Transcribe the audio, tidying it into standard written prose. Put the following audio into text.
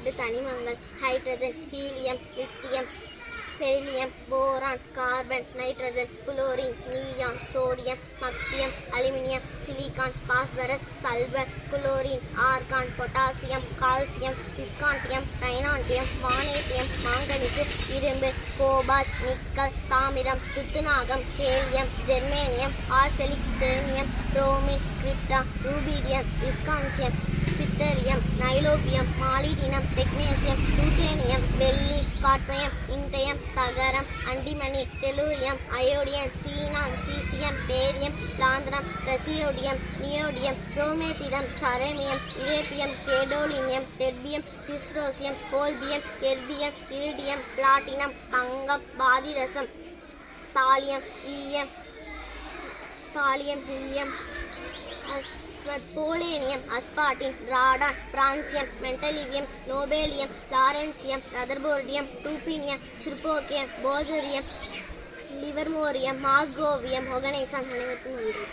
8 தனிமங்கள் hydrogen, helium, lithium, beryllium, boron, carbon, nitrogen, chlorine, neon, sodium, magnesium, aluminium, silicon, phosphorus, sulphur, chlorine, argon, potassium, calcium, scandium, ரைனாண்டியம், vanadium, manganese, இரும்பு, cobalt, nickel, தாமிரம், துத்தநாகம், ஹேலியம், germanium, arsenic, selenium, bromine, krypton, rubidium, டிஸ்கான்சியம், சித்தரியம், நைலோபியம், மாலிடினம், டெக்னீசியம், ப்ளூட்டோனியம், வெள்ளி, காட்மியம், இண்டியம், தகரம், அண்டிமணி, டெலூரியம், அயோடியம், சீனான், சீசியம், பேரியம், லாந்திரம், பிரசியோடியம், நியோடியம், புரோமேத்திடம், சரேமியம், இரேபியம், கேடோலினியம், டெர்பியம், டிஸ்ரோசியம், போல்பியம், எர்பியம், இரிடியம், பிளாட்டினம், தங்கம், பாதிரசம், தாலியம், ஈயம், ஹீலியம், போலேனியம், அஸ்பார்டின், radon, francium, mendelevium, nobelium, lawrencium, rutherfordium, dubnium, சிர்போக்கியம், போசோரியம், லிவர்மோரியம், மாஸ்கோவியம், ஒகனைசம். அனைவருக்கும் நன்றி.